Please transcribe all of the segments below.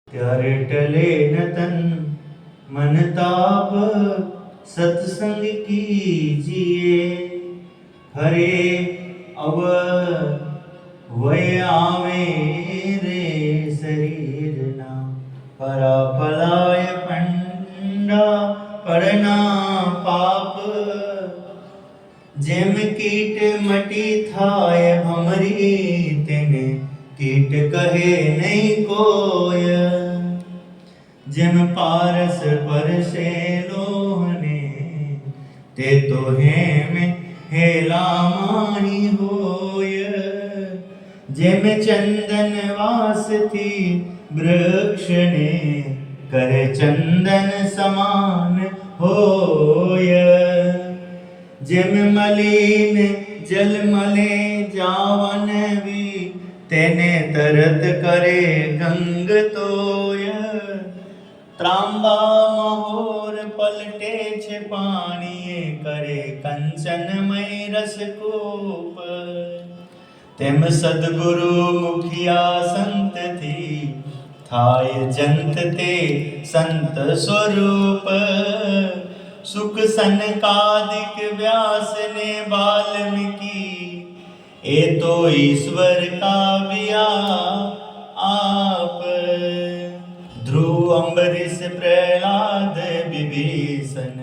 ત્યારે ટલે ન તન मन ताप सत्संग कीजिए। हरे अव वय आवे रे शरीर ना परा पलाय पंडा पड़ना पाप। जेम कीट मटी थाय भमरी तेने कीट कहे नहीं कोय। जिम पारस परसे लोहने ते तो है में हेला मानी होय। जिम चंदन वास थी वृक्ष ने करे चंदन समान होय। जिम मलिन जल मले जावन भी तेने तरत करे गंग तोय। ત્રાંબા મહોર પલટે છે પાણીએ કરે કંચનમય રસકૂપ। તેમ સદગુરુ મુખિયા સંતથી થાય જંત તે સંત સ્વરૂપ। સુખ સનકાદિક व्यास ने वाल्मीकि ए तो ईश्वर का बिया आप। ध्रुव अम्बरीश प्रहलाद विभीषण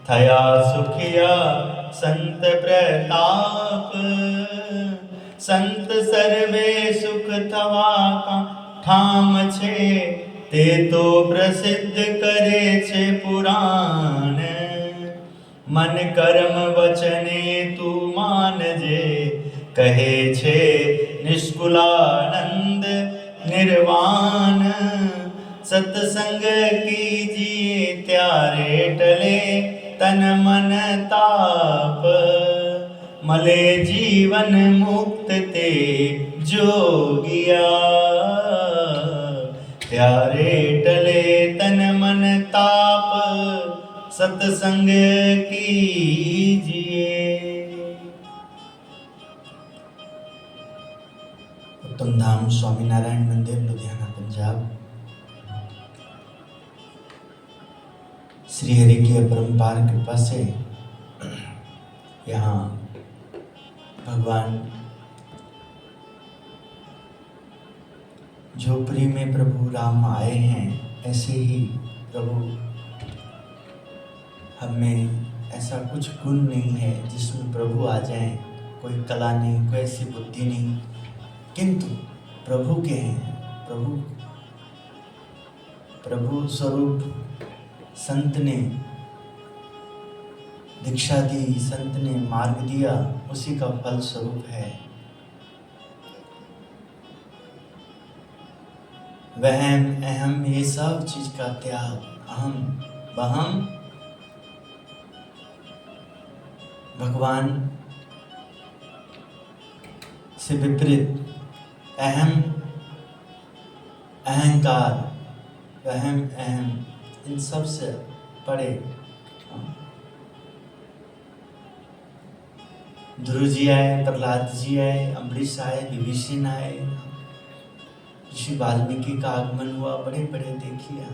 थया सुखिया संत प्रताप। संत सर्वे सुख थवा का ठाम छे ते तो प्रसिद्ध करे छे पुराण। मन कर्म वचने तू मानजे कहे छे निष्कुलानंद निर्वाण। सत्संग कीजिए त्यारे टले तन मन ताप। मले जीवन मुक्त ते जोगिया। त्यारे टले तन मन ताप सत्संग कीजिए। उत्तम धाम स्वामीनारायण मंदिर लुधियाना पंजाब। श्री हरि की अपरंपार कृपा से यहाँ भगवान झोपड़ी में प्रभु राम आए हैं, ऐसे ही प्रभु हमें ऐसा कुछ गुण नहीं है जिसमें प्रभु आ जाएं। कोई कला नहीं, कोई ऐसी बुद्धि नहीं, किंतु प्रभु के हैं। प्रभु स्वरूप संत ने दीक्षा दी, संत ने मार्ग दिया, उसी का फल स्वरूप है। वहम अहम ये सब चीज का त्याग, अहम बहम भगवान से विपरीत अहम अहंकार वहम अहम इन सब से परे। ध्रुव जी आए, प्रहलाद जी आए, अम्बरीश आए, विभीषण आए, ऋषि वाल्मीकि का आगमन हुआ, बड़े बड़े देखिए।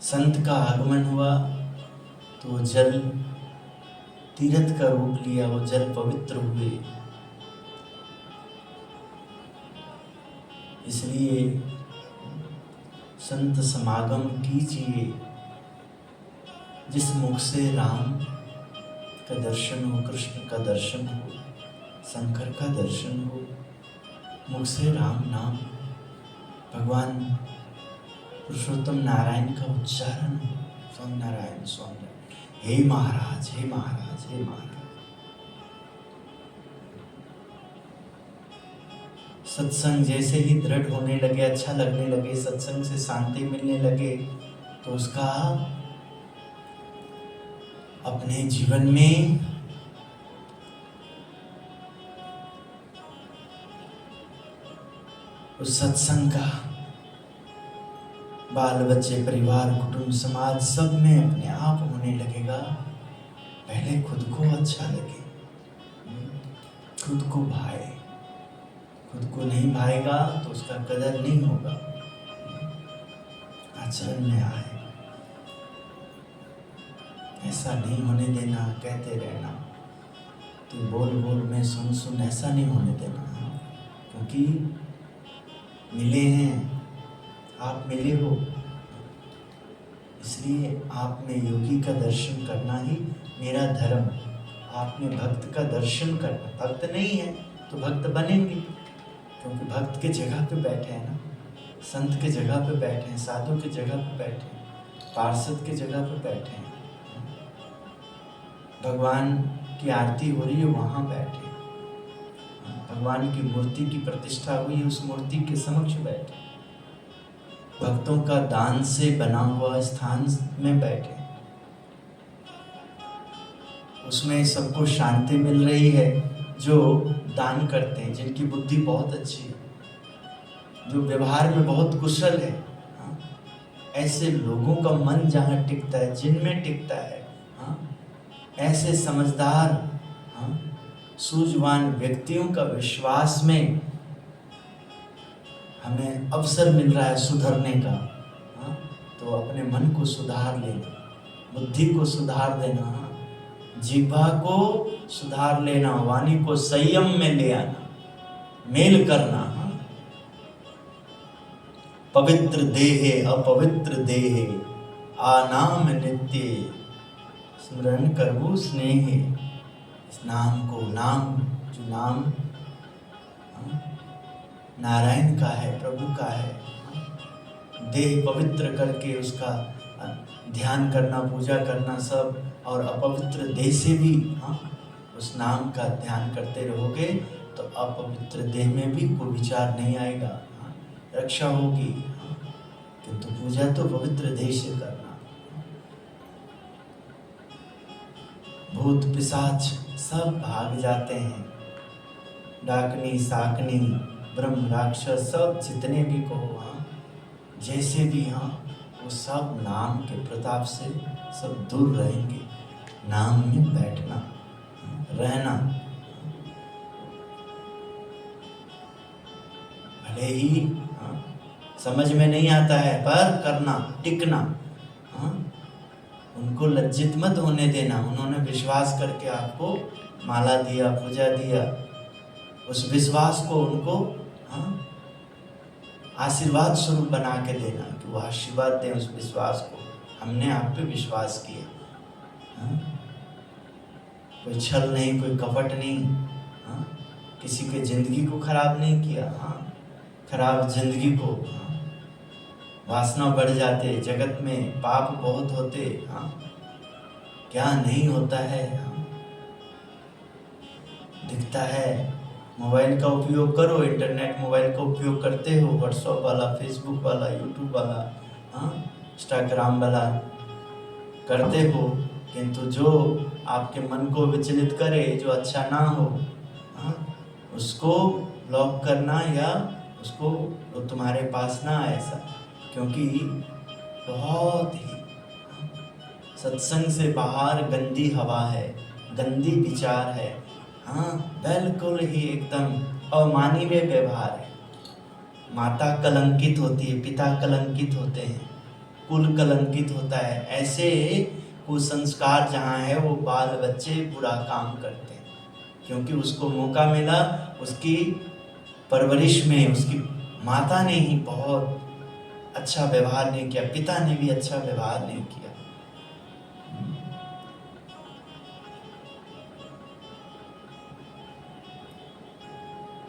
संत का आगमन हुआ तो जल तीर्थ का रूप लिया, वो जल पवित्र हुए। इसलिए संत समागम कीजिए। जिस मुख से राम का दर्शन हो, कृष्ण का दर्शन हो, शंकर का दर्शन हो, मुख से राम नाम, भगवान पुरुषोत्तम नारायण का उच्चारण हो, स्वामी नारायण स्वामी, हे महाराज, हे महाराज, हे महाराज। सत्संग जैसे ही दृढ़ होने लगे, अच्छा लगने लगे, सत्संग से शांति मिलने लगे, तो उसका अपने जीवन में उस सत्संग का बाल बच्चे, परिवार, कुटुंब, समाज सब में अपने आप होने लगेगा। पहले खुद को अच्छा लगे, खुद को भाए, खुद को नहीं भाएगा तो उसका कदर नहीं होगा। आचरण में आए, ऐसा नहीं होने देना, कहते रहना तो बोल बोल में सुन सुन, ऐसा नहीं होने देना। क्योंकि मिले हैं, आप मिले हो, इसलिए आप में योगी का दर्शन करना ही मेरा धर्म। आपने भक्त का दर्शन करना, भक्त नहीं है तो भक्त बनेंगे, क्योंकि भक्त के जगह पे बैठे हैं ना, संत के जगह पे बैठे हैं, साधु के जगह पे बैठे हैं, पार्षद के जगह पे बैठे हैं, भगवान की आरती हो रही है वहाँ बैठे, भगवान की मूर्ति की प्रतिष्ठा हुई है उस मूर्ति के समक्ष बैठे, भक्तों का दान से बना हुआ स्थान में बैठे, उसमें सबको शांति मिल रही है जो दान करते हैं, जिनकी बुद्धि बहुत अच्छी है, जो व्यवहार में बहुत कुशल है। ऐसे लोगों का मन जहाँ टिकता है, जिनमें टिकता है, ऐसे समझदार सूझवान व्यक्तियों का विश्वास में हमें अवसर मिल रहा है सुधरने का। तो अपने मन को सुधार लेना, बुद्धि को सुधार देना, जिह्वा को सुधार लेना, वाणी को संयम में ले आना, मेल करना। पवित्र देहे अपवित्र देहे आनाम नित्य स्मरण करबू स्नेहे। इस नाम को, नाम जो नाम नारायण का है, प्रभु का है, देह पवित्र करके उसका ध्यान करना, पूजा करना सब, और अपवित्र देह से भी उस नाम का ध्यान करते रहोगे तो अपवित्र देह में भी कोई विचार नहीं आएगा, रक्षा होगी। किंतु पूजा तो पवित्र देह से करना। भूत पिशाच सब भाग जाते हैं, डाकनी साकनी ब्रह्म राक्षस सब जितने भी कहो, जैसे भी वो सब नाम के प्रताप से सब दूर रहेंगे। नाम में बैठना, रहना, भले ही समझ में नहीं आता है पर करना, टिकना। उनको लज्जित मत होने देना। उन्होंने विश्वास करके आपको माला दिया, पूजा दिया, उस विश्वास को उनको आशीर्वाद स्वरूप बना के देना कि वो आशीर्वाद दें उस विश्वास को। हमने आप पे विश्वास किया, कोई छल नहीं, कोई कपट नहीं, किसी के जिंदगी को खराब नहीं किया। खराब जिंदगी को, वासना बढ़ जाते, जगत में पाप बहुत होते, क्या नहीं होता है, दिखता है। मोबाइल का उपयोग करो, इंटरनेट मोबाइल का उपयोग करते हो, व्हाट्सएप वाला, फेसबुक वाला, यूट्यूब वाला, इंस्टाग्राम वाला करते हो, किंतु जो आपके मन को विचलित करे, जो अच्छा ना हो, उसको ब्लॉक करना या उसको तुम्हारे पास ना आए ऐसा। क्योंकि बहुत ही सत्संग से बाहर गंदी हवा है, गंदी विचार है, बिल्कुल ही एकदम अमानवीय व्यवहार है। माता कलंकित होती है, पिता कलंकित होते हैं, कुल कलंकित होता है। ऐसे कुसंस्कार जहाँ है वो बाल बच्चे बुरा काम करते हैं, क्योंकि उसको मौका मिला, उसकी परवरिश में उसकी माता ने ही बहुत अच्छा व्यवहार नहीं किया, पिता ने भी अच्छा व्यवहार नहीं किया।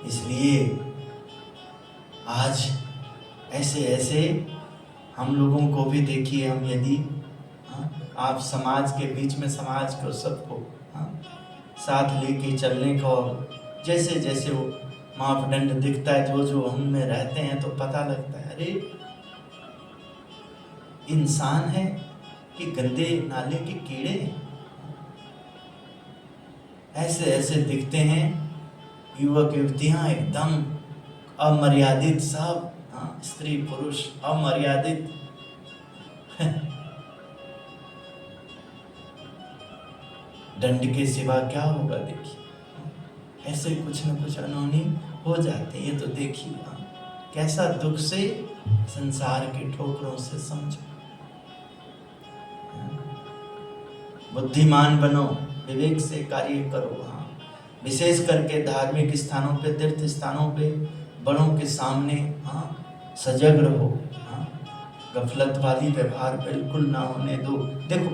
इसलिए आज ऐसे ऐसे हम लोगों को भी देखिए, हम यदि आप समाज के बीच में, समाज को सबको साथ लेके चलने का, जैसे जैसे वो मापदंड दिखता है, जो जो हम में रहते हैं, तो पता लगता है अरे इंसान है कि गंदे नाले के कीड़े। ऐसे ऐसे दिखते हैं युवक युवतियां, एकदम अमर्यादित, सब स्त्री पुरुष अमर्यादित। दंड के सिवा क्या होगा देखिए। ऐसे कुछ न कुछ अनहोनी हो जाते। ये तो देखिए कैसा दुख से संसार की ठोकरों से समझो। बुद्धिमान बनो, विवेक से कार्य करो। विशेष करके धार्मिक स्थानों पे, तीर्थ स्थानों पे बड़ों के सामने सजग रहो। गफलत वाली व्यवहार बिल्कुल ना होने दो। देखो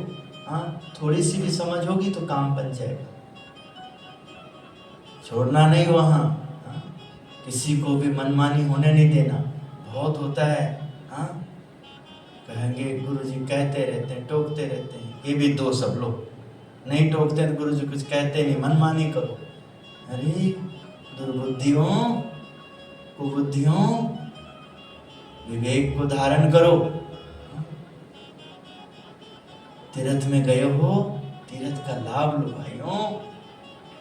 थोड़ी सी भी समझ होगी तो काम बन जाएगा, छोड़ना नहीं वहाँ। किसी को भी मनमानी होने नहीं देना। बहुत होता है कहेंगे गुरुजी कहते रहते हैं, टोकते रहते हैं। ये भी दो सब लोग नहीं टोकते तो गुरुजी कुछ कहते नहीं, मनमानी करो। अरे दुर्बुद्धियों, कुबुद्धियों, विवेक को धारण करो। तीर्थ में गए हो, तीर्थ का लाभ लो भाइयों।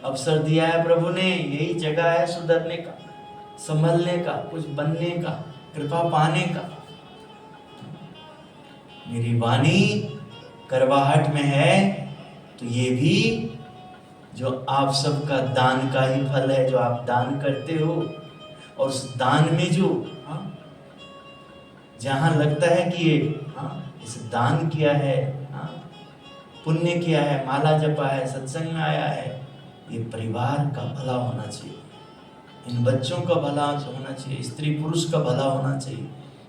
अवसर दिया है प्रभु ने, यही जगह है सुधरने का, संभलने का, कुछ बनने का, कृपा पाने का। मेरी वाणी करवाहट में है तो ये भी जो आप सबका दान का ही फल है, जो आप दान करते हो। और उस दान में जो जहां लगता है कि ये इस दान किया है, पुण्य किया है, माला जपा है, सत्संग में आया है, ये परिवार का भला होना चाहिए, इन बच्चों का भला होना चाहिए, स्त्री पुरुष का भला होना चाहिए,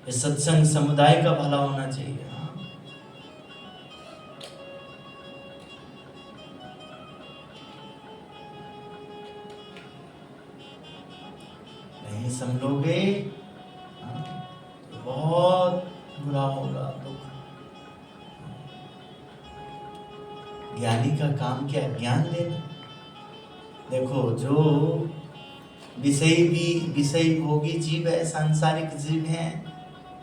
ये सत्संग समुदाय का भला होना चाहिए। नहीं समझोगे तो बहुत बुरा होगा, दुख। ज्ञानी का काम क्या? ज्ञान देना। देखो जो विषयी भोगी जीव है, सांसारिक जीव हैं,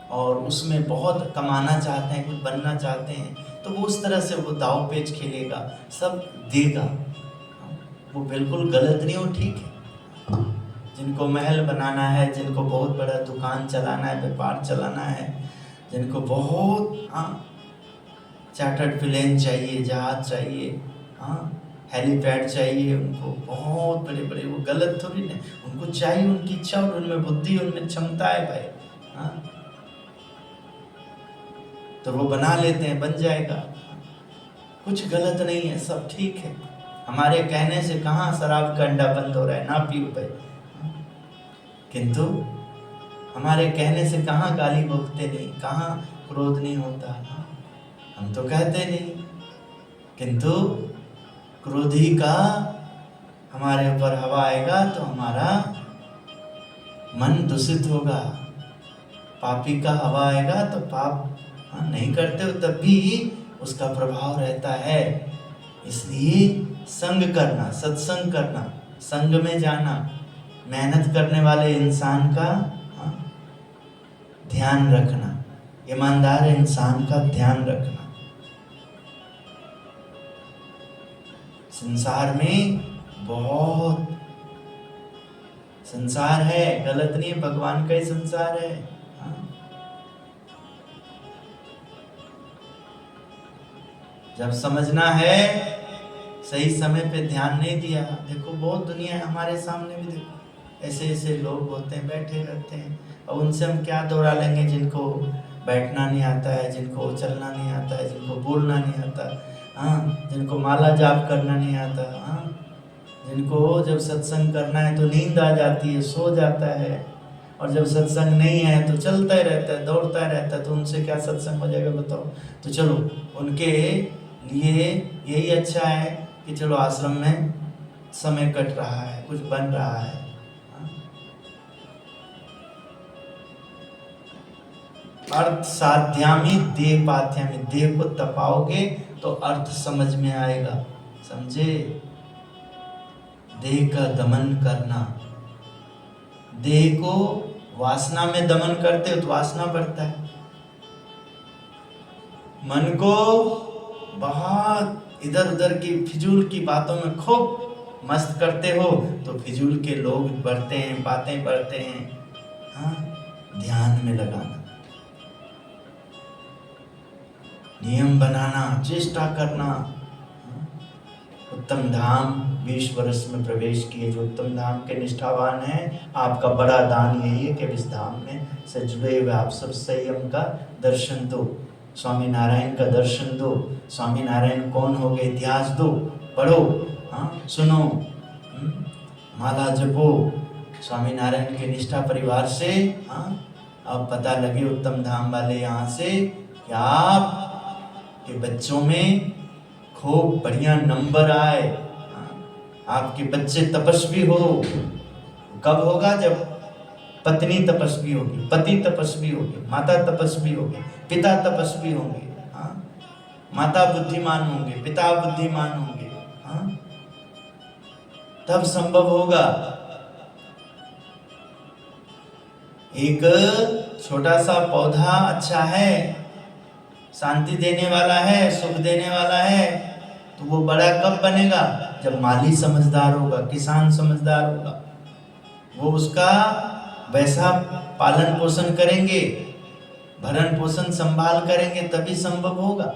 और उसमें बहुत कमाना चाहते हैं, कुछ बनना चाहते हैं, तो वो उस तरह से वो दाव पेच खेलेगा, सब देगा। वो बिल्कुल गलत नहीं, वो ठीक है। जिनको महल बनाना है, जिनको बहुत बड़ा दुकान चलाना है, व्यापार चलाना है, जिनको बहुत चार्टर्ड प्लेन चाहिए, जहाज चाहिए, हेलीपैड चाहिए, उनको बहुत बड़े बड़े, वो गलत थोड़ी नहीं, उनको चाहिए, उनकी इच्छा और उनमें बुद्धि, उनमें क्षमता है भाई। तो वो बना लेते हैं, बन जाएगा, कुछ गलत नहीं है, सब ठीक है। हमारे कहने से कहाँ शराब का अंडा बंद हो रहा है, ना पियो भाई। किंतु हमारे कहने से कहाँ गाली बकते नहीं, कहाँ क्रोध नहीं होता। हम तो कहते नहीं, किंतु क्रोधी का हमारे ऊपर हवा आएगा तो हमारा मन दूषित होगा। पापी का हवा आएगा तो पाप नहीं करते हो तब भी उसका प्रभाव रहता है। इसलिए संग करना, सत्संग करना, संग में जाना, मेहनत करने वाले इंसान का ध्यान रखना, ईमानदार इंसान का ध्यान रखना। संसार में बहुत संसार है, गलत नहीं है, भगवान का ही संसार है। जब समझना है, सही समय पे ध्यान नहीं दिया। देखो बहुत दुनिया है हमारे सामने भी, देखो ऐसे ऐसे लोग होते हैं, बैठे रहते हैं, और उनसे हम क्या दोहरा लेंगे? जिनको बैठना नहीं आता है, जिनको चलना नहीं आता है, जिनको बोलना नहीं आता, जिनको माला जाप करना नहीं आता, जिनको जब सत्संग करना है तो नींद आ जाती है, सो जाता है, और जब सत्संग नहीं है तो चलता ही रहता है, दौड़ता ही रहता है, तो उनसे क्या सत्संग हो जाएगा बताओ? तो चलो उनके लिए यही अच्छा है कि चलो आश्रम में समय कट रहा है, कुछ बन रहा है। अर्थ साध्यामी देह पाथ्यामी, देह को तपाओगे तो अर्थ समझ में आएगा, समझे? देह का दमन करना, देह को वासना में दमन करते हो तो वासना बढ़ता है। मन को बहुत इधर उधर की फिजूल की बातों में खूब मस्त करते हो तो फिजूल के लोग बढ़ते हैं, बातें बढ़ते हैं। ध्यान में लगाना, नियम बनाना, चेष्टा करना, उत्तम धाम 20 वर्ष में प्रवेश किए। जो उत्तम धाम के निष्ठावान हैं, आपका बड़ा दान यही है कि इस धाम में से जुड़े हुए आप सब संयम का दर्शन दो, स्वामी नारायण का दर्शन दो। स्वामी नारायण कौन हो गए इतिहास दो, पढ़ो, हाँ सुनो, माला जपो, स्वामी नारायण के निष्ठा परिवार से। हाँ अब पता लगे उत्तम धाम वाले यहाँ से कि आपके बच्चों में खूब बढ़िया नंबर आए, आपके बच्चे तपस्वी हो। कब होगा? जब पत्नी तपस्वी होगी, पति तपस्वी होगी, माता तपस्वी होगी, पिता तपस्वी होंगे, हाँ माता बुद्धिमान होंगे, पिता बुद्धिमान होंगे, हाँ तब संभव होगा। एक छोटा सा पौधा अच्छा है, शांति देने वाला है, सुख देने वाला है, तो वो बड़ा कब बनेगा? जब माली समझदार होगा, किसान समझदार होगा, वो उसका वैसा पालन पोषण करेंगे, भरण पोषण संभाल करेंगे, तभी संभव होगा।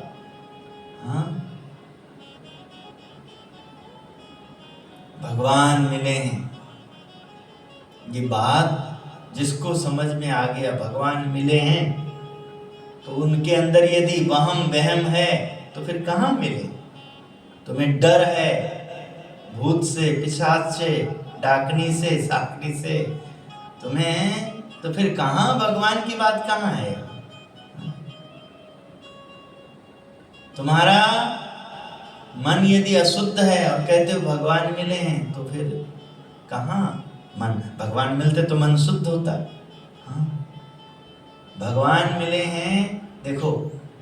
हाँ भगवान मिले हैं, ये बात जिसको समझ में आ गया, भगवान मिले हैं, तो उनके अंदर यदि वहम वहम है तो फिर कहाँ मिले? तुम्हें डर है भूत से, पिशाच से, डाकनी से, साकनी से, तुम्हें तो फिर कहाँ भगवान की बात कहाँ है? तुम्हारा मन यदि अशुद्ध है और कहते हो भगवान मिले हैं, तो फिर कहाँ मन? भगवान मिलते तो मन शुद्ध होता। हाँ भगवान मिले हैं। देखो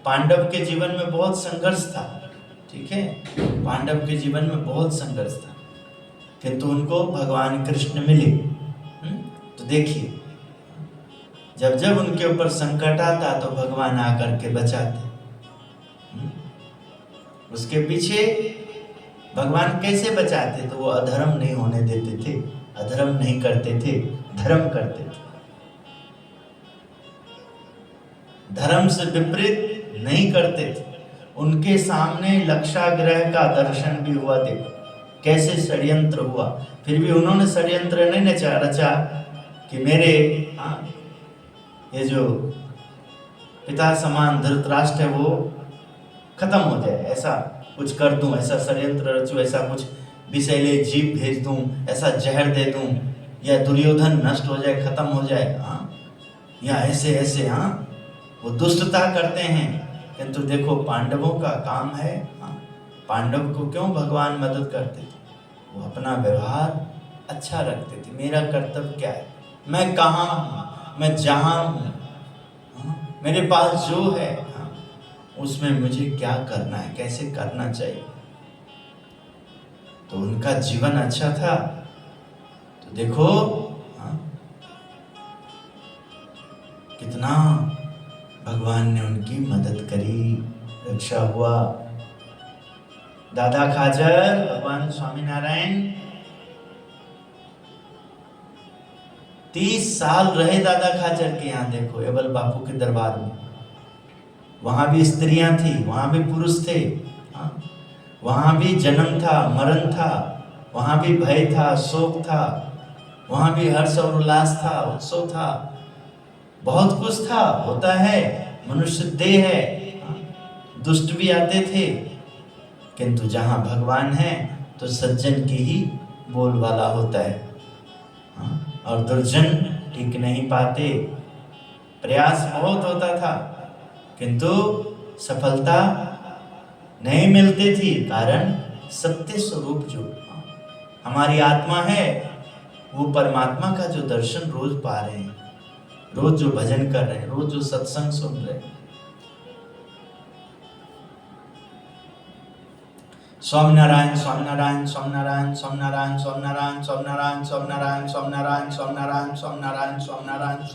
पांडव के जीवन में बहुत संघर्ष था, ठीक है, पांडव के जीवन में बहुत संघर्ष था, किंतु उनको भगवान कृष्ण मिले। तो देखिए जब जब उनके ऊपर संकट आता तो भगवान आकर के बचाते। उसके पीछे भगवान कैसे बचाते? तो वो अधर्म नहीं होने देते थे, अधर्म नहीं करते थे, धर्म करते थे, धर्म से विपरीत नहीं करते थे। उनके सामने लक्षाग्रह का दर्शन भी हुआ। देखो कैसे षड्यंत्र हुआ, फिर भी उन्होंने षड्यंत्र नहीं रचा कि मेरे ये जो पिता समान धृतराष्ट्र है वो खत्म हो जाए, ऐसा कुछ कर दूं, ऐसा षड्यंत्र रचूं, ऐसा कुछ विषैले जीव भेज दूं, ऐसा जहर दे दूं, या दुर्योधन नष्ट हो जाए, खत्म हो जाए, हाँ या ऐसे ऐसे। हाँ वो दुष्टता करते हैं, किंतु देखो पांडवों का काम है। हाँ पांडव को क्यों भगवान मदद करते थे? वो अपना व्यवहार अच्छा रखते थे। मेरा कर्तव्य क्या है, मैं कहाँ हूँ, मैं जहाँ हूँ, मेरे पास जो है उसमें मुझे क्या करना है, कैसे करना चाहिए। तो उनका जीवन अच्छा था। तो देखो कितना भगवान ने उनकी मदद करी, रक्षा हुआ। दादा खाचर भगवान स्वामी नारायण 30 साल रहे दादा खाचर के यहाँ। देखो एबल बापू के दरबार में, वहां भी स्त्रियां थी, वहां भी पुरुष थे, वहां भी जन्म था, मरण था, वहां भी भय था, शोक था, वहां भी हर्ष और उल्लास था, उत्सव था, बहुत कुछ था, होता है, मनुष्य देह है, दुष्ट भी आते थे, किंतु जहां भगवान है तो सज्जन की ही बोलबाला होता है, और दुर्जन टिक नहीं पाते। प्रयास बहुत होता था किंतु सफलता नहीं मिलती थी, कारण सत्य स्वरूप जो हमारी आत्मा है वो परमात्मा का जो दर्शन रोज पा रहे हैं, रोज जो भजन कर रहे हैं, रोज जो सत्संग सुन रहे हैं। स्वामीनारायण स्वामीनारायण स्वामीनारायण स्वामीनारायण स्वामीनारायण स्वामीनारायण स्वामीनारायण स्वामीनारायण स्वामीनारायण स्वामीनारायण स्वामीनारायण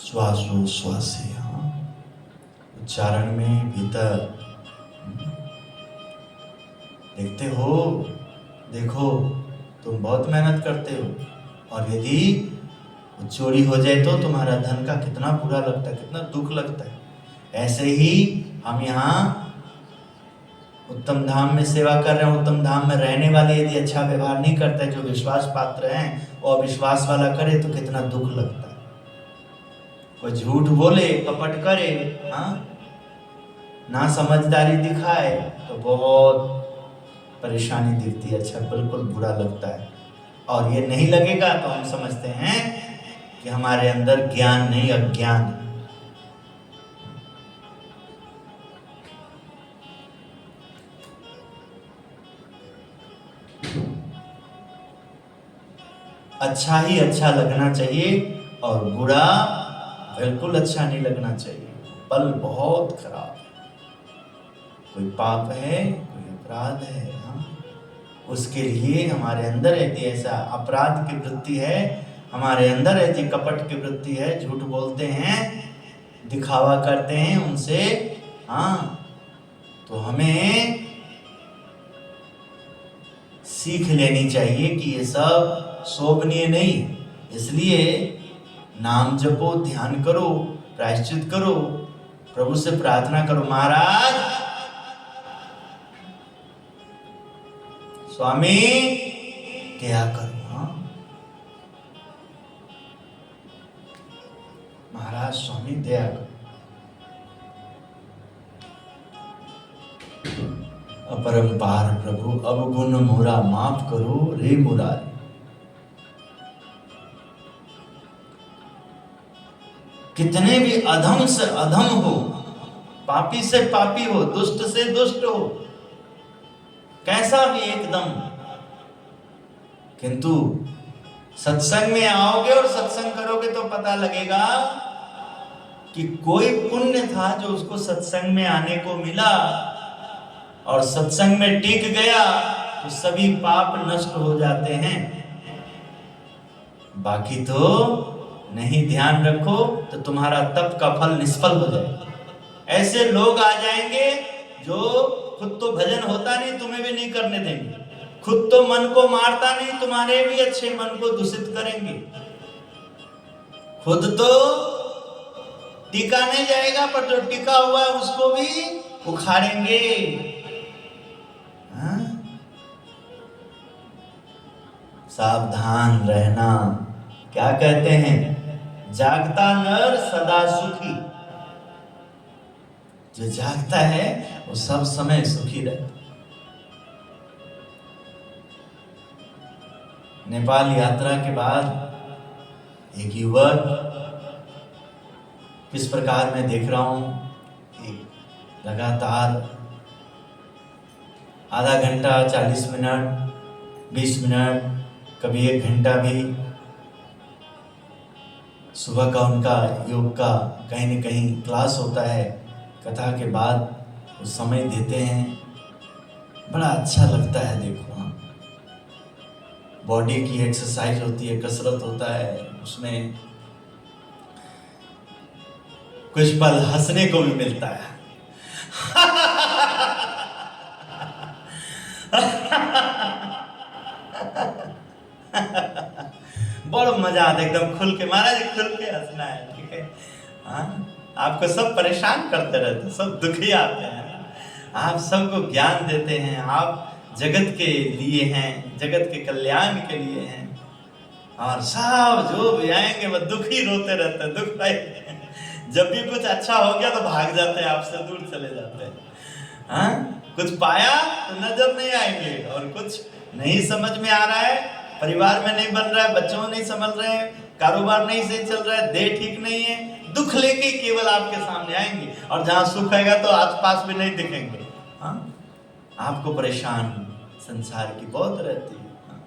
श्वासोश्वासे, हाँ, उच्चारण में भीतर देखते हो, देखो तुम बहुत मेहनत करते हो, और यदि चोरी हो जाए तो तुम्हारा धन का कितना बुरा लगता है, कितना दुख लगता है। ऐसे ही हम यहाँ उत्तम धाम में सेवा कर रहे हैं, उत्तम धाम में रहने वाले यदि अच्छा व्यवहार नहीं करते, जो विश्वास पात्र हैं और विश्वास वाला करे तो कितना दुख लगता है। कोई झूठ बोले, कपट करे, हाँ, ना समझदारी दिखाए तो बहुत परेशानी दिखती है, अच्छा बिल्कुल बुरा लगता है। और ये नहीं लगेगा तो हम समझते हैं कि हमारे अंदर ज्ञान नहीं, अज्ञान है। अच्छा ही अच्छा लगना चाहिए और बुरा बिल्कुल अच्छा नहीं लगना चाहिए। पल बहुत खराब है, कोई पाप है, कोई अपराध है, हाँ? उसके लिए हमारे अंदर यदि ऐसा अपराध की वृत्ति है, हमारे अंदर यदि कपट की वृत्ति है, झूठ बोलते हैं, दिखावा करते हैं उनसे, हाँ, तो हमें सीख लेनी चाहिए कि ये सब शोभनीय नहीं। इसलिए नाम जपो, ध्यान करो, प्रायश्चित करो, प्रभु से प्रार्थना करो, महाराज स्वामी क्या करूं, हाँ? महाराज स्वामी दया करो। अपरंपार प्रभु अवगुण मोरा माफ करो रे मुरारी। कितने भी अधम से अधम हो, पापी से पापी हो, दुष्ट से दुष्ट हो, कैसा भी एकदम, किंतु सत्संग में आओगे और सत्संग करोगे तो पता लगेगा कि कोई पुण्य था जो उसको सत्संग में आने को मिला और सत्संग में टिक गया तो सभी पाप नष्ट हो जाते हैं। बाकी तो नहीं ध्यान रखो तो तुम्हारा तप का फल निष्फल हो जाएगा। ऐसे लोग आ जाएंगे जो खुद तो भजन होता नहीं, तुम्हें भी नहीं करने देंगे, खुद तो मन को मारता नहीं, तुम्हारे भी अच्छे मन को दूषित करेंगे, खुद तो टिका नहीं जाएगा पर जो टिका हुआ है उसको भी उखाड़ेंगे। हाँ? सावधान रहना। क्या कहते हैं, जागता नर सदा सुखी। जो जागता है वो सब समय सुखी रहता। नेपाल यात्रा के बाद एक युवक, किस प्रकार मैं देख रहा हूं, एक लगातार आधा घंटा, 40 मिनट, 20 मिनट, कभी 1 घंटा भी सुबह का उनका योग का कहीं न कहीं क्लास होता है, कथा के बाद वो समय देते हैं, बड़ा अच्छा लगता है। देखो, हाँ, बॉडी की एक्सरसाइज होती है, कसरत होता है, उसमें कुछ पल हंसने को भी मिलता है। बड़ा मजा आता है, एकदम खुल के, महाराज खुल के हंसना है, ठीक है? हाँ, आपको सब परेशान करते रहते, सब दुखी आते हैं, आप सबको ज्ञान देते हैं, आप जगत के लिए हैं, जगत के कल्याण के लिए हैं, और सब जो भी आएंगे वो दुखी रोते रहते हैं, दुख पाए। जब भी कुछ अच्छा हो गया तो भाग जाते हैं, आपसे दूर चले जाते हैं। हाँ, कुछ पाया तो नजर नहीं आएंगे, और कुछ नहीं समझ में आ रहा है, परिवार में नहीं बन रहा है, बच्चों नहीं समझ रहे हैं, कारोबार नहीं सही चल रहा है, देह ठीक नहीं है, दुख लेके केवल आपके सामने आएंगे, और जहां सुख आएगा तो आसपास भी नहीं दिखेंगे। हाँ, आपको परेशान संसार की बहुत रहती है। हाँ,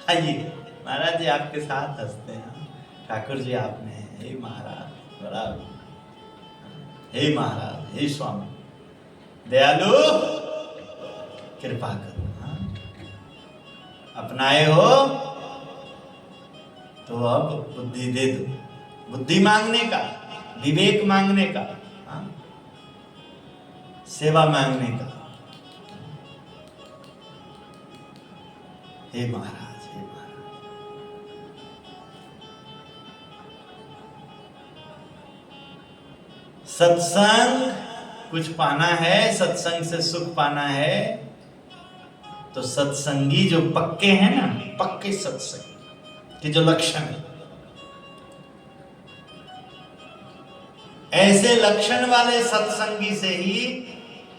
आइए महाराज जी आपके साथ हंसते हैं, ठाकुर जी आपने, हे महाराज बड़ा, हे महाराज, हे स्वामी दयालु कृपा करो, हाँ? अपनाए हो तो अब बुद्धि दे दो, बुद्धि मांगने का, विवेक मांगने का, हाँ? सेवा मांगने का। हे महाराज, हे महाराज, सत्संग कुछ पाना है, सत्संग से सुख पाना है, तो सत्संगी जो पक्के हैं ना, पक्के सत्संग के जो लक्षण है, ऐसे लक्षण वाले सत्संगी से ही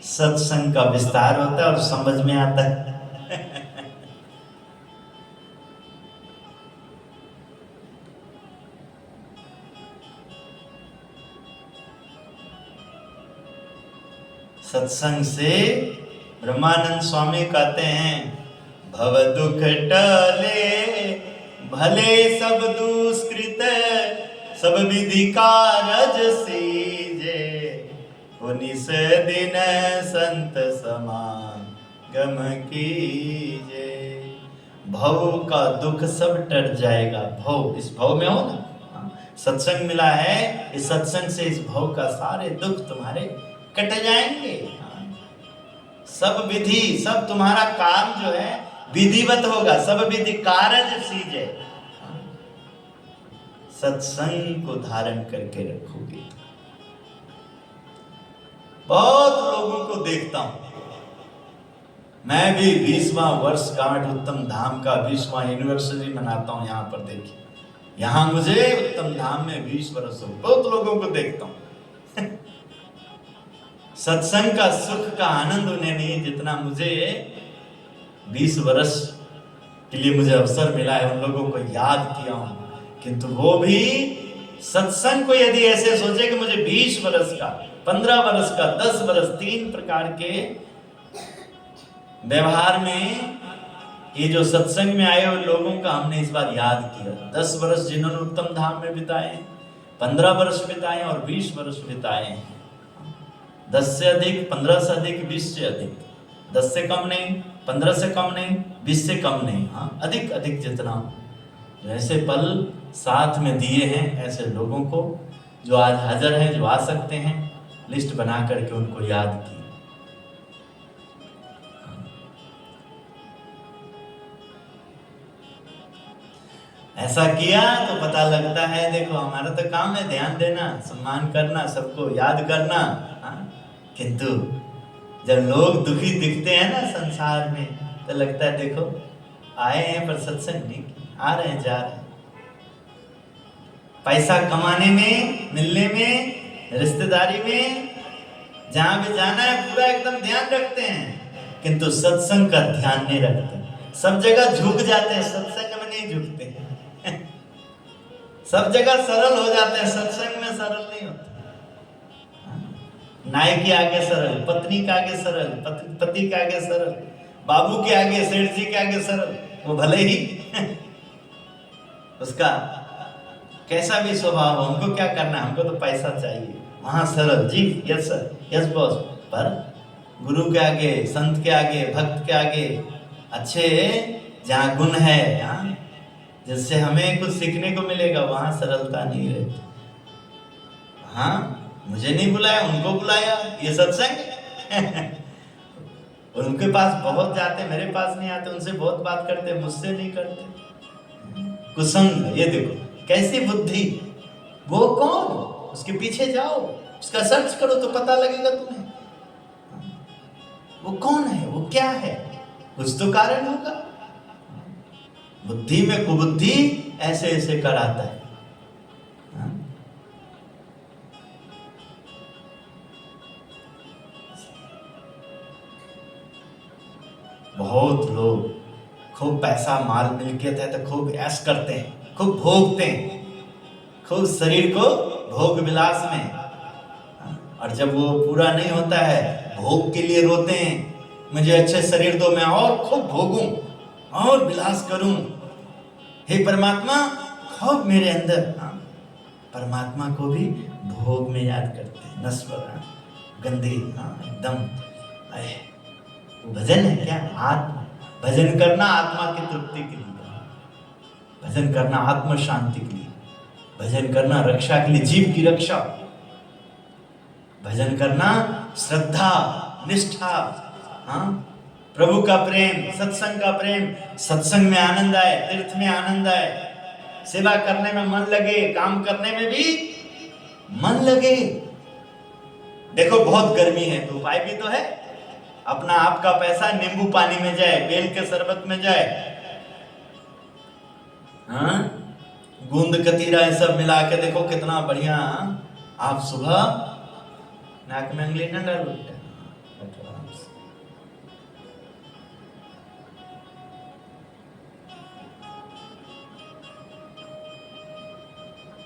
सत्संग का विस्तार होता है और समझ में आता है। सत्संग से ब्रह्मानंद स्वामी कहते हैं, भव दुख टले भले सब दुष्कृत, सब विधि कारज सीजे, निस दिन संत समागम कीजे। भव का दुख सब टर जाएगा। भव, इस भव में हो ना, सत्संग मिला है, इस सत्संग से इस भव का सारे दुख तुम्हारे कट जाएंगे। सब विधि, सब तुम्हारा काम जो है विधिवत होगा, सब विधि कारज सीजे। सत्संग को धारण करके रखोगे। बहुत लोगों को देखता हूं, मैं भी 20वां वर्षगांठ उत्तम धाम का 20वां एनिवर्सरी मनाता हूं। यहां पर देखिए, यहां मुझे उत्तम धाम में 20 वर्ष हो, बहुत लोगों को देखता हूं। सत्संग का सुख का आनंद उन्हें नहीं जितना मुझे 20 वर्ष के लिए मुझे अवसर मिला है, उन लोगों को याद किया हूं। किंतु वो भी सत्संग को यदि ऐसे सोचे कि मुझे 20 वर्ष का, 15 वर्ष का, 10 वर्ष, 3 प्रकार के व्यवहार में ये जो सत्संग में आए हुए लोगों का हमने इस बार याद किया। 10 वर्ष जिन्होंने उत्तम धाम में बिताए, 15 वर्ष बिताए और 20 वर्ष बिताए हैं। 10 से अधिक, 15 से अधिक, 20 से अधिक, 10 से कम नहीं, 15 से कम नहीं, 20 से कम नहीं, हाँ अधिक अधिक जितना जो ऐसे पल साथ में दिए हैं ऐसे लोगों को, जो आज हाजिर हैं, जो आ सकते हैं, लिस्ट बना करके उनको याद की। ऐसा किया तो पता लगता है, देखो हमारा तो काम है ध्यान देना, सम्मान करना, सबको याद करना, किंतु जब लोग दुखी दिखते हैं ना संसार में, तो लगता है देखो आए हैं पर सत्संग नहीं, आ रहे हैं जा रहे हैं, पैसा कमाने में, मिलने में, रिश्तेदारी में, जहां भी जाना है पूरा एकदम ध्यान रखते हैं, किंतु सत्संग का ध्यान नहीं रखते। सब जगह झुक जाते हैं, सत्संग में नहीं झुकते। सब जगह सरल हो जाते हैं, सत्संग में सरल नहीं होते। नाई के आगे सरल, पत्नी के आगे सरल, पति के आगे सरल, बाबू के आगे, सेठ जी के आगे सरल, वो भले ही उसका कैसा भी स्वभाव हो, हमको क्या करना, हमको तो पैसा चाहिए, वहां सरल, जी यस सर, यस बॉस। पर गुरु के आगे, संत के आगे, भक्त के आगे, अच्छे जहाँ गुण है, जिससे हमें कुछ सीखने को मिलेगा, वहां सरलता नहीं रहती। हाँ, मुझे नहीं बुलाया, उनको बुलाया, ये सत्संग। उनके पास बहुत जाते, मेरे पास नहीं आते, उनसे बहुत बात करते, मुझसे नहीं करते। कुसंग, ये देखो कैसी बुद्धि। वो कौन, उसके पीछे जाओ, उसका सर्च करो तो पता लगेगा तुम्हें वो कौन है, वो क्या है, कुछ तो कारण होगा। बुद्धि में कुबुद्धि ऐसे ऐसे कराता है। बहुत लोग खूब पैसा माल मिलकियत है तो खूब ऐश करते हैं, खूब भोगते हैं, खूब शरीर को भोग विलास में, और जब वो पूरा नहीं होता है भोग के लिए रोते हैं, मुझे अच्छे शरीर दो, मैं और खूब भोगूं और विलास करूं, हे परमात्मा खूब मेरे अंदर। परमात्मा को भी भोग में याद करते हैं, नस्वर, गंदी, एकदम भजन है क्या? आत्मा भजन करना आत्मा की तृप्ति के लिए, भजन करना आत्म शांति के लिए। भजन करना रक्षा के लिए, जीव की रक्षा। भजन करना श्रद्धा, निष्ठा, हाँ, प्रभु का प्रेम, सत्संग का प्रेम। सत्संग में आनंद आए, तीर्थ में आनंद आए, सेवा करने में मन लगे, काम करने में भी मन लगे। देखो बहुत गर्मी है तो उपाय भी तो है, अपना आपका पैसा नींबू पानी में जाए, बेल के शरबत में जाए, हाँ, गूंद कतीरा ये सब मिला के देखो कितना बढ़िया। आप सुबह नाक में उंगली न डालो,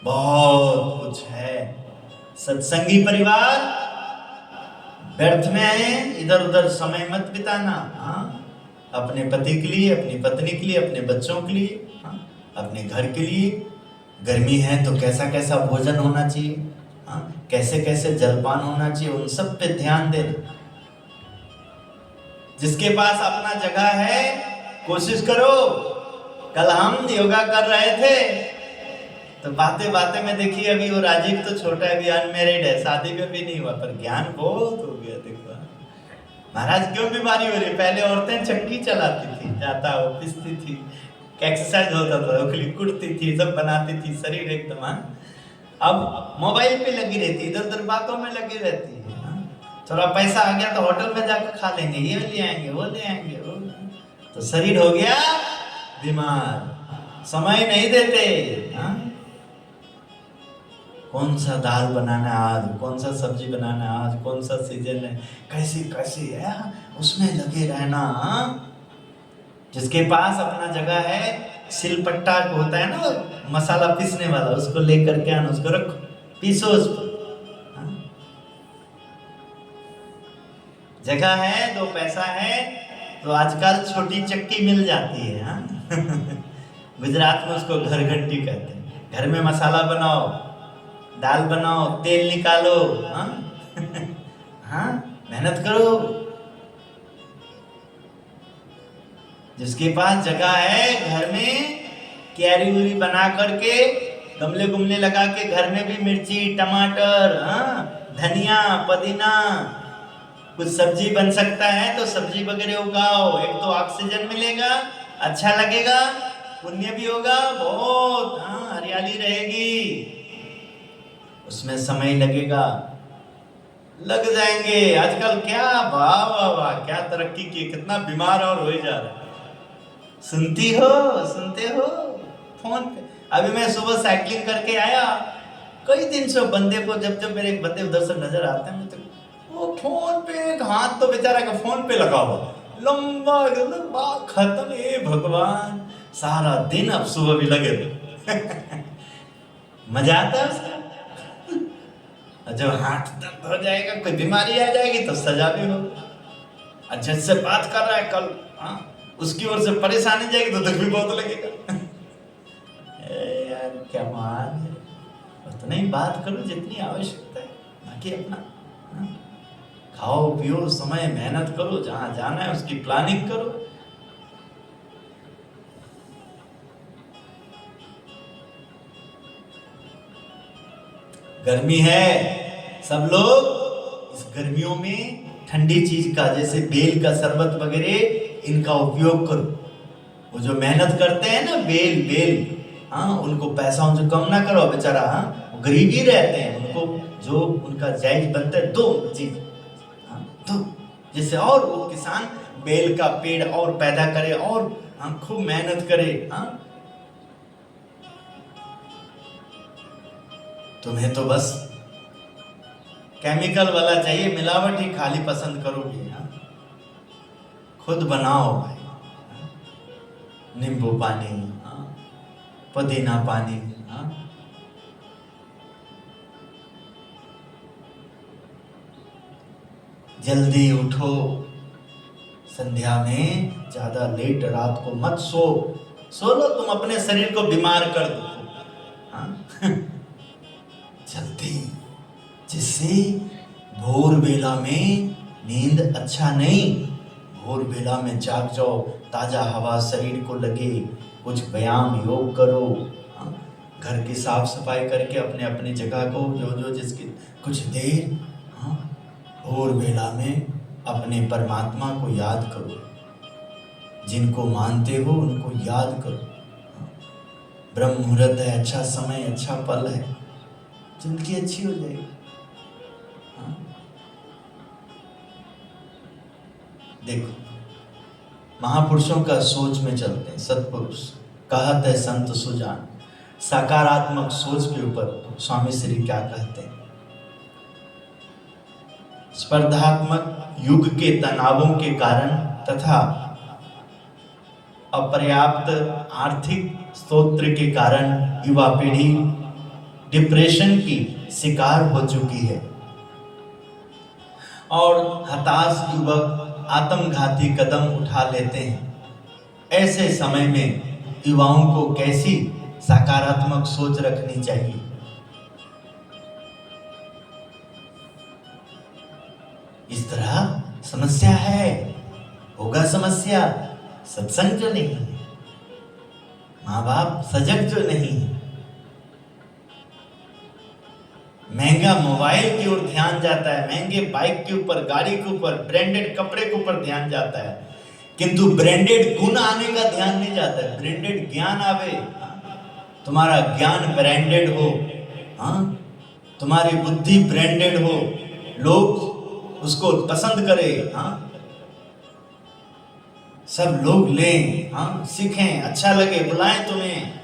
बहुत कुछ है। सत्संगी परिवार, व्यर्थ में आए इधर उधर समय मत बिताना, हाँ, अपने पति के लिए, अपनी पत्नी के लिए, अपने बच्चों के लिए, हाँ, अपने घर के लिए। गर्मी है तो कैसा कैसा भोजन होना चाहिए, हाँ, कैसे कैसे जलपान होना चाहिए, उन सब पे ध्यान देना। जिसके पास अपना जगह है कोशिश करो। कल हम योगा कर रहे थे तो बातें बातें में देखिए, अभी वो राजीव तो छोटा है, अभी अनमेरिड है, शादी में भी नहीं हुआ, पर ज्ञान बहुत हो गया। देखो महाराज क्यों बीमारी हो रही, पहले औरतें चक्की चलाती थी, जाता वो पिसती थी, एक्सरसाइज होता था, उखली कुटती थी, सब बनाती थी, शरीर एकदम, अब मोबाइल पे लगी रहती, इधर उधर बातों में लगी रहती है। थोड़ा पैसा आ गया तो होटल में जाकर खा लेंगे, ये ले आएंगे, वो ले आएंगे, वो, तो शरीर हो गया बीमार, समय नहीं देते। हाँ, कौन सा दाल बनाना आज, कौन सा सब्जी बनाना आज, कौन सा सीजन है, कैसी कैसी है, उसमें लगे रहना। जिसके पास अपना जगह है, सिलपट्टा होता है ना मसाला पीसने वाला, उसको लेकर के आना, उसको रखो, पीसो उसको। जगह है, दो पैसा है तो आजकल छोटी चक्की मिल जाती है, हाँ? गुजरात में उसको घर घंटी कहते हैं। घर में मसाला बनाओ, दाल बनाओ, तेल निकालो, हाँ? हाँ, मेहनत करो। जिसके पास जगह है घर में क्यारी उरी बना करके, गमले गुमले लगा के, घर में भी मिर्ची टमाटर, हाँ, धनिया पुदीना, कुछ सब्जी बन सकता है तो सब्जी वगैरह उगाओ। एक तो ऑक्सीजन मिलेगा, अच्छा लगेगा, पुण्य भी होगा बहुत, हाँ, हरियाली रहेगी। उसमें समय लगेगा, लग जाएंगे। आजकल क्या वाह वाह वाह, क्या तरक्की की, कितना बीमार और हो जा रहा है। सुनती हो, सुनते हो फोन पे। अभी मैं सुबह साइकिलिंग करके आया, कई दिन से बंदे को, जब मेरे एक बंदे उधर से नजर आते हैं तो वो फोन पे, एक हाथ तो बेचारा का फोन पे लगा हुआ, लंबा बात खत्म। ए भगवान, सारा दिन अब सुबह भी लगे मजा आता है उसका। जब हाथ दर्द हो जाएगा, कोई बीमारी आ जाएगी तो सजा भी हो। अच्छा से बात कर रहा है कल, हाँ, उसकी ओर से परेशानी जाएगी तो दुख भी बहुत लगेगा। यार क्या मान है, उतना ही बात करो जितनी आवश्यकता है, बाकी अपना, हाँ, खाओ पियो, समय मेहनत करो, जहां जाना है उसकी प्लानिंग करो। गर्मी है, सब लोग इस गर्मियों में ठंडी चीज का, जैसे बेल का शरबत वगैरह, इनका उपयोग करो। वो जो मेहनत करते हैं ना, बेल, हाँ, उनको पैसा उनसे कम ना करो बेचारा, हाँ, वो गरीब ही रहते हैं, उनको जो उनका जायज बनता है दो चीज, हाँ, तो जैसे, और वो किसान बेल का पेड़ और पैदा करे और, हाँ, खूब मेहनत करे, हाँ। तुम्हें तो बस केमिकल वाला चाहिए, मिलावट ही खाली पसंद करोगे, हाँ? खुद बनाओ भाई, हाँ? नींबू पानी, हाँ? पुदीना पानी, हाँ? जल्दी उठो, संध्या में ज्यादा लेट रात को मत सो लो, तुम अपने शरीर को बीमार कर दो, हाँ? जल्दी, जिससे भोर बेला में नींद अच्छा नहीं, भोर बेला में जाग जाओ, ताजा हवा शरीर को लगे, कुछ व्यायाम योग करो, हाँ? घर की साफ सफाई करके अपने अपनी जगह को जो जिसकी कुछ देर, हाँ, भोर वेला में अपने परमात्मा को याद करो, जिनको मानते हो उनको याद करो। ब्रह्म मुहूर्त है, अच्छा समय, अच्छा पल है, जिंदगी अच्छी हो जाएगी। हाँ? देखो, महापुरुषों का सोच में चलते हैं, सत्पुरुष कहत है संत सुजान, सकारात्मक सोच के ऊपर स्वामी श्री क्या कहते हैं? स्पर्धात्मक युग के तनावों के कारण तथा अपर्याप्त आर्थिक स्रोत के कारण युवा पीढ़ी डिप्रेशन की शिकार हो चुकी है और हताश युवक आत्मघाती कदम उठा लेते हैं। ऐसे समय में युवाओं को कैसी सकारात्मक सोच रखनी चाहिए? इस तरह समस्या है, होगा समस्या, सत्संग जो नहीं है, माँ बाप सजग जो नहीं है, महंगा मोबाइल की ओर ध्यान जाता है, महंगे बाइक के ऊपर, गाड़ी के ऊपर, ब्रांडेड कपड़े के ऊपर ध्यान जाता है, किंतु ब्रांडेड गुण आने का ध्यान नहीं जाता है। ब्रांडेड ज्ञान आवे, तुम्हारा ज्ञान ब्रांडेड हो, हाँ, तुम्हारी बुद्धि ब्रांडेड हो, लोग उसको पसंद करें, हाँ, सब लोग लें, हाँ, सीखें, अच्छा लगे, बुलाएं तुम्हें,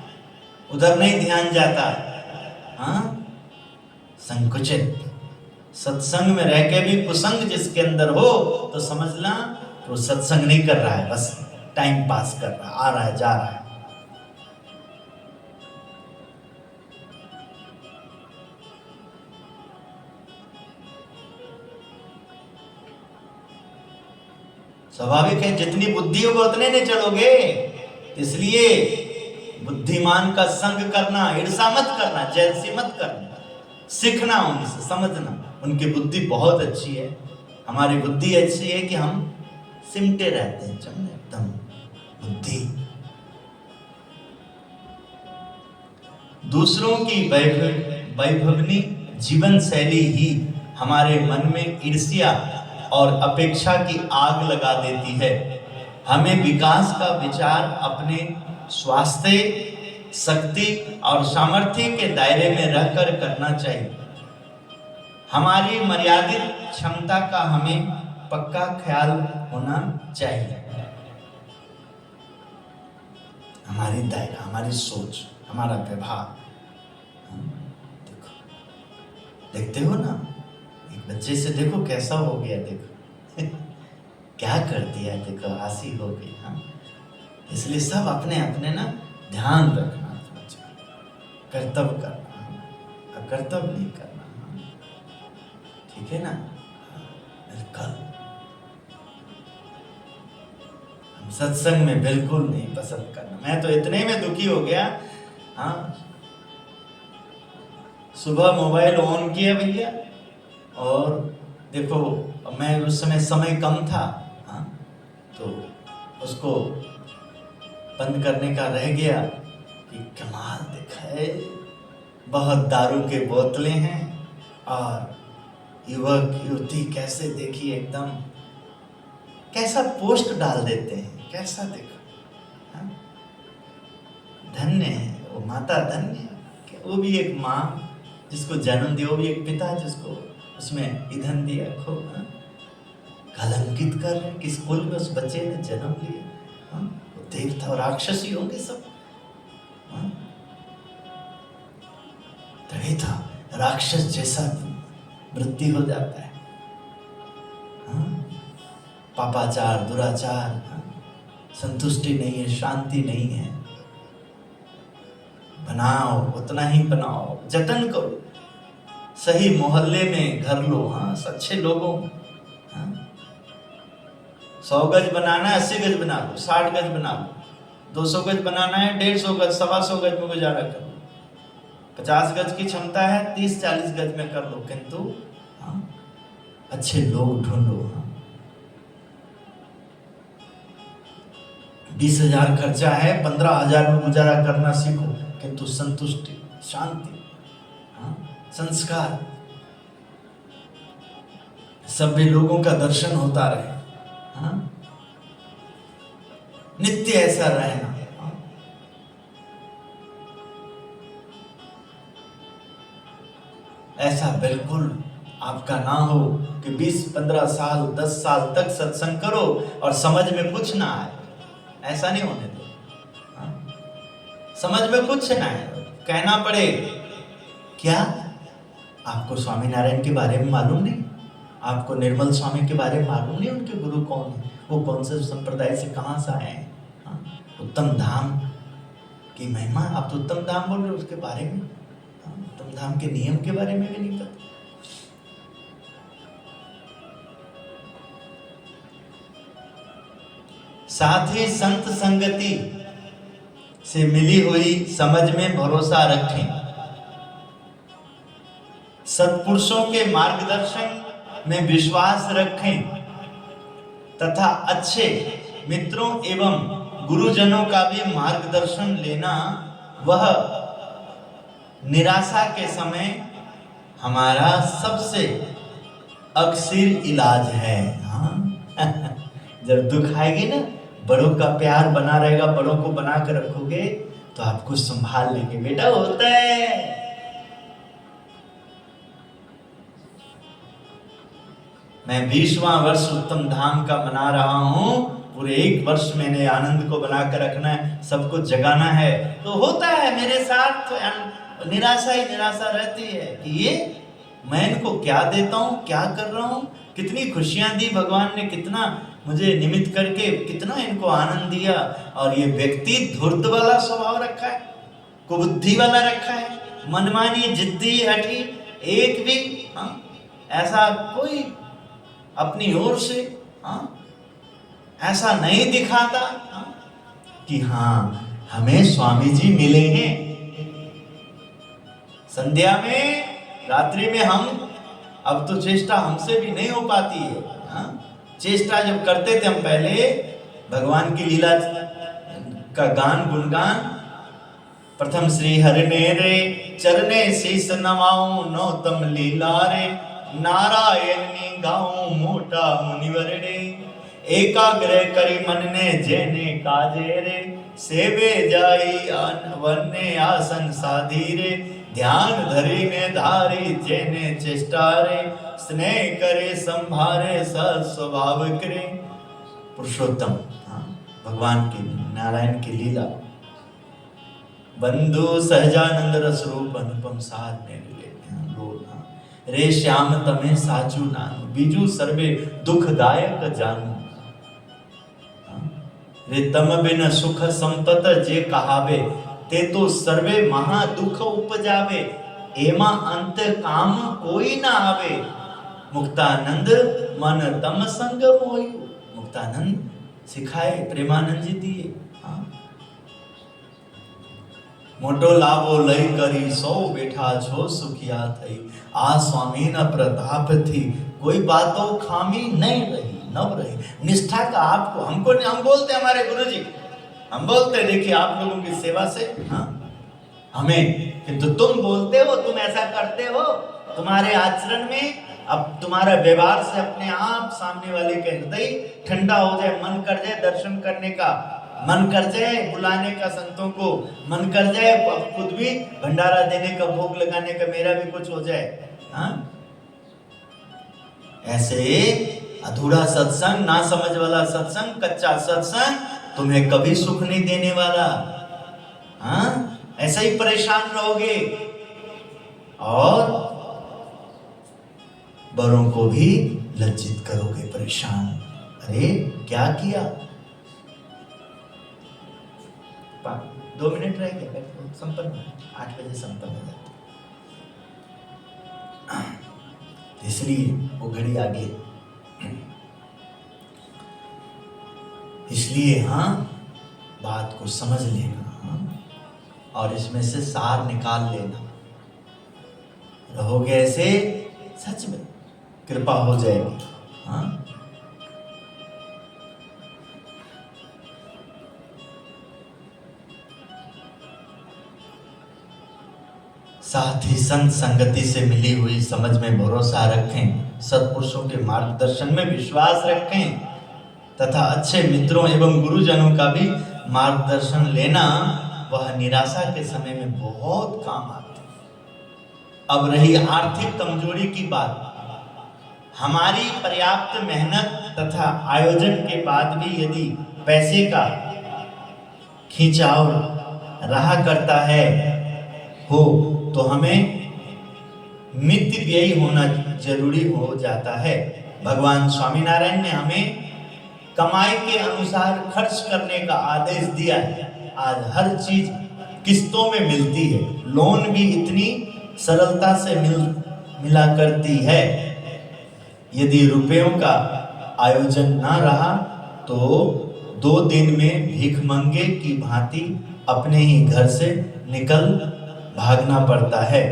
उधर नहीं ध्यान जाता, हाँ, संकुचित। सत्संग में रह के भी कुसंग जिसके अंदर हो तो समझना वो सत्संग नहीं कर रहा है, बस टाइम पास कर रहा है, आ रहा है, जा रहा है। स्वाभाविक है, जितनी बुद्धि होगी उतने नहीं चलोगे। इसलिए बुद्धिमान का संग करना, ईर्षा मत करना, जेलसी मत करना, सीखना उनसे, समझना। उनकी बुद्धि बहुत अच्छी है, हमारी बुद्धि अच्छी है कि हम सिमटे रहते हैं, चल एकदम बुद्धि। दूसरों की वैभवनी जीवन शैली ही हमारे मन में ईर्ष्या और अपेक्षा की आग लगा देती है। हमें विकास का विचार अपने स्वास्थ्य, शक्ति और सामर्थ्य के दायरे में रहकर करना चाहिए। हमारी मर्यादित क्षमता का हमें पक्का ख्याल होना चाहिए। हमारी दायरा, हमारी सोच, हमारा व्यवहार, देखो, देखते हो ना, एक बच्चे से देखो कैसा हो गया, देखो क्या कर दिया, देखो हंसी हो गई, हाँ। इसलिए सब अपने अपने ना ध्यान रखना, कर्तव्य करना, अकर्तव्य नहीं करना, ठीक है ना। कल हम सत्संग में बिल्कुल नहीं पसंद करना। मैं तो इतने में दुखी हो गया, हाँ, सुबह मोबाइल ऑन किया भैया, और देखो मैं उस समय कम था, हाँ, तो उसको बंद करने का रह गया कि कमाल देखा है, बहुत दारू के बोतलें हैं और युवक युवती कैसे, देखिए एकदम कैसा पोस्ट डाल देते हैं, कैसा देखो, हाँ? धन्य है वो माता, धन्य है कि वो भी एक माँ जिसको जन्म दिया, वो भी एक पिता जिसको उसमें ईंधन दिया, खूब, हाँ? कलंकित कर रहे हैं कि स्कूल में उस बच्चे ने जन्म लिया, हाँ? वो देवता और राक्षसी होंगे सब, हाँ? तभी था राक्षस जैसा वृत्ति हो जाता है, हाँ? पापाचार, दुराचार, हाँ? संतुष्टि नहीं है, शांति नहीं है। बनाओ, उतना ही बनाओ, जतन करो, सही मोहल्ले में घर लो, हाँ, अच्छे लोगों, हाँ? 100 गज बनाना है 80 गज बना लो, 60 गज बना लो, 200 गज बनाना है 150 गज, 125 गज में गुजारा कर लो, 50 गज की क्षमता है 30-40 गज में कर लो, किंतु हाँ, अच्छे लोग ढूंढो, हाँ। 20,000 खर्चा है, 15,000 में गुजारा करना सीखो, किंतु संतुष्टि शांति, हाँ, संस्कार, सभ्य लोगों का दर्शन होता रहे, हाँ, नित्य ऐसा रहना, हाँ? ऐसा बिल्कुल आपका ना हो कि 20-15 साल 10 साल तक सत्संग करो और समझ में कुछ ना आए, ऐसा नहीं होने दो, हाँ? समझ में कुछ ना आए, कहना पड़े क्या आपको स्वामीनारायण के बारे में मालूम नहीं, आपको निर्मल स्वामी के बारे में मालूम नहीं, उनके गुरु कौन है, वो कौन से संप्रदाय से कहां से आए हैं, हाँ? उत्तम धाम की महिमा, आप तो उत्तम धाम बोल रहे हो, उसके बारे में, हाँ? उत्तम धाम के नियम के बारे में भी नहीं पता। साथ ही संत संगति से मिली हुई समझ में भरोसा रखें, सत्पुरुषों के मार्गदर्शन में विश्वास रखें तथा अच्छे मित्रों एवं गुरुजनों का भी मार्गदर्शन लेना, वह निराशा के समय हमारा सबसे अक्सर इलाज है, हाँ? जब दुख आएगी ना, बड़ों का प्यार बना रहेगा, बड़ों को बना कर रखोगे तो आपको संभाल लेंगे, बेटा होता है। मैं 20वां वर्ष उत्तम धाम का मना रहा हूं, पूरे 1 वर्ष मैंने आनंद को बनाकर रखना है, सबको जगाना है, तो होता है मेरे साथ तो निराशा ही निराशा रहती है कि ये मैं इनको क्या देता हूं, क्या कर रहा हूं, कितनी खुशियां दी भगवान ने, कितना मुझे निमित्त करके कितना इनको आनंद दिया, और ये व्यक्ति धूर्त वाला स्वभाव रखा है, कुबुद्धि वाला रखा है, मनमानी जिद्दी हठी, एक भी, हाँ, ऐसा कोई अपनी ओर से, हाँ, ऐसा नहीं दिखाता, हाँ, कि हाँ हमें स्वामी जी मिले हैं संध्या में, रात्रि में। हम अब तो चेष्टा हमसे भी नहीं हो पाती है, हाँ? चेष्टा जब करते थे हम पहले भगवान की लीला का गान गुणगान, प्रथम श्री हरि मेरे चरणे शीस नवाऊं, नौतम लीला रे नारायण नी गाऊं, मोटा मुनिवर रे एकाग्र करी मन ने जेने काजे रे, सेवे जाई वन्ने आसन साधी रे, ध्यान धरी ने धारी जेने चेष्टा रे, स्नेह करे संभारे सत स्वभाव करे। पुरुषोत्तम, हाँ, भगवान की नारायण की लीला, बंधु सहजानंद रस रूप अनुपम साध में मिले, रे श्याम तमे साचू नानु, बीजू सर्वे दुखदायक जानू, रे तम बिन सुख संपत जे कहावे, ते तो सर्वे महा दुख उपजावे, एमा अंत काम कोई ना आवे, मुक्तानंद मन तम संग मोयु। मुक्तानंद सिखाए, प्रेमानंद जी दिए, हाँ? मोटो लाभो लई करी सौ बेठा छो सुखिया थई, आ स्वामी न प्रताप थी, कोई बातों खामी नहीं रही नव रही। निष्ठा का आपको हमको हम बोलते हमारे गुरुजी, हम बोलते देखिए आप लोगों की सेवा से, हाँ, हमें, किंतु तुम बोलते हो, तुम ऐसा करते हो, तुम्हारे आचरण में, अब तुम्हारा व्यवहार से अपने आप सामने वाले का हृदय ठंडा हो जाए, मन कर जाए दर्शन करने का, मन कर जाए बुलाने का संतों को, मन कर जाए खुद भी भंडारा देने का, भोग लगाने का, मेरा भी कुछ हो जाए, हाँ? ऐसे अधूरा सत्संग, ना समझ वाला सत्संग, कच्चा सत्संग तुम्हें कभी सुख नहीं देने वाला, हाँ? ऐसे ही परेशान रहोगे और बड़ों को भी लज्जित करोगे, परेशान, अरे क्या किया। 2 मिनट रह गए, संपन्न, 8 बजे संपन्न हो जाता, इसलिए वो घड़ी आगे, इसलिए हाँ, बात को समझ लेना, हाँ? और इसमें से सार निकाल लेना, रहोगे ऐसे सच में कृपा हो जाएगी, हाँ? साथ ही संत संगति से मिली हुई समझ में भरोसा रखें, सत्पुरुषों के मार्गदर्शन में विश्वास रखें तथा अच्छे मित्रों एवं गुरुजनों का भी मार्गदर्शन लेना वह निराशा के समय में बहुत काम आता है। अब रही आर्थिक कमजोरी की बात, हमारी पर्याप्त मेहनत तथा आयोजन के बाद भी यदि पैसे का खिंचाव रहा करता है हो तो हमें मित व्ययी होना जरूरी हो जाता है। भगवान स्वामीनारायण ने हमें कमाई के अनुसार खर्च करने का आदेश दिया है। आज हर चीज किस्तों में मिलती है, लोन भी इतनी सरलता से मिला करती है। यदि रुपयों का आयोजन ना रहा तो 2 दिन में भिखमंगे की भांति अपने ही घर से निकल भागना पड़ता है।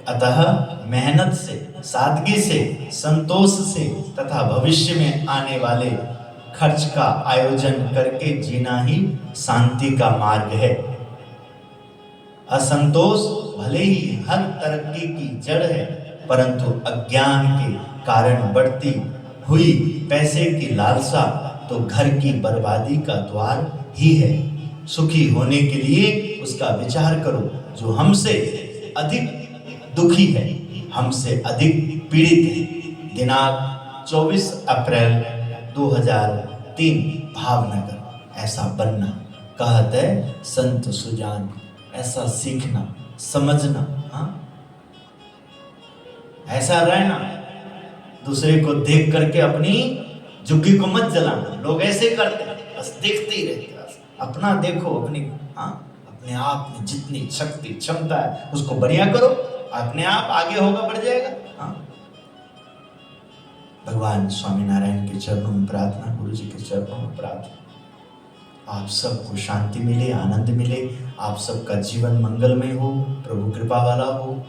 अतः मेहनत से, सादगी से, संतोष से तथा भविष्य में आने वाले खर्च का आयोजन करके जीना ही शांति का मार्ग है। असंतोष भले ही हर तरक्की की जड़ है, परंतु अज्ञान के कारण बढ़ती हुई पैसे की लालसा तो घर की बर्बादी का द्वार ही है। सुखी होने के लिए उसका विचार करो। जो हमसे अधिक दुखी है, हमसे अधिक पीड़ित है। दिनांक 24 अप्रैल 2003 भावनगर। ऐसा बनना कहते संत सुजान, ऐसा सीखना समझना, हाँ ऐसा रहना। दूसरे को देख करके अपनी झुग्गी को मत जलाना। लोग ऐसे करते हैं, बस देखते ही रहते हैं। अपना देखो, अपनी अपने आप में जितनी शक्ति क्षमता है उसको बढ़िया करो, अपने आप आगे होगा, बढ़ जाएगा। हाँ, भगवान स्वामीनारायण के चरणों में प्रार्थना, गुरु जी के चरणों में प्रार्थना, आप सबको शांति मिले, आनंद मिले, आप सबका जीवन मंगलमय हो, प्रभु कृपा वाला हो।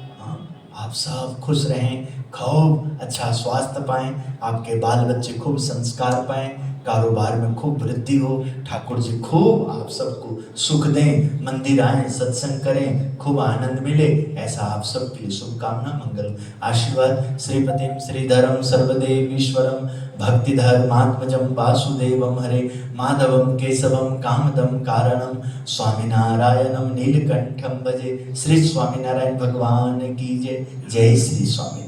आप सब खुश रहें, खूब अच्छा स्वास्थ्य पाएं, आपके बाल बच्चे खूब संस्कार पाएं, कारोबार में खूब वृद्धि हो, ठाकुर जी खूब आप सबको सुख दें, मंदिर आएं, सत्संग करें, खूब आनंद मिले। ऐसा आप सबके लिए शुभकामना, मंगल आशीर्वाद। श्रीपतिम श्रीधरम सर्वदेवीश्वरम भक्तिधर्मात्मजं वासुदेवम हरे माधवम केशवम कामदम कारणम स्वामीनारायणम नीलकंठम भजे। श्री स्वामीनारायण भगवान की जय। जय श्री स्वामी।